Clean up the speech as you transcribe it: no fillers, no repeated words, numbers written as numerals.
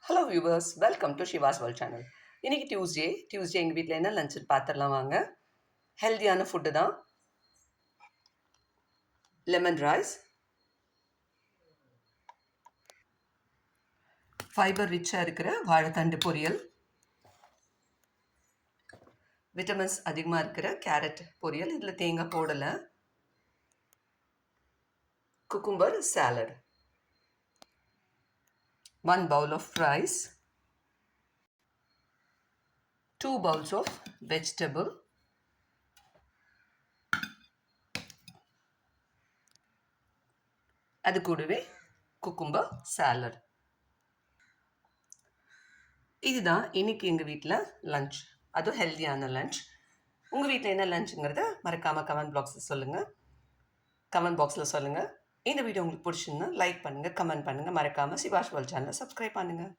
Hello viewers, welcome to Shiva's world channel. இன்னைக்கு Tuesday எங்கள் வீட்டில் என்ன லஞ்சுன்னு பார்த்துடலாம் வாங்க. ஹெல்த்தியான ஃபுட்டு தான். லெமன் ரைஸ், ஃபைபர் ரிச்சாக இருக்கிற வாழைத்தண்டு பொரியல், விட்டமின்ஸ் அதிகமாக இருக்கிற கேரட் பொரியல், இதில் தேங்காய் போடலை, cucumber salad, 1 bowl of rice, 2 bowls of vegetable, அது கூடவே குக்கும்பர் சாலட். இதுதான் இன்னைக்கு எங்கள் வீட்டில் லஞ்ச். அதுவும் ஹெல்த்தியான லஞ்ச். உங்கள் வீட்டில் என்ன லஞ்சுங்கிறத மறக்காமல் கமெண்ட் பாக்ஸில் சொல்லுங்கள். இந்த வீடியோ உங்களுக்கு பிடிச்சிருந்தா லைக் பண்ணுங்கள், கமெண்ட் பண்ணுங்கள். மறக்காமல் சிவாஷ் வேர்ல்ட் சேனலை சப்ஸ்கிரைப் பண்ணுங்கள்.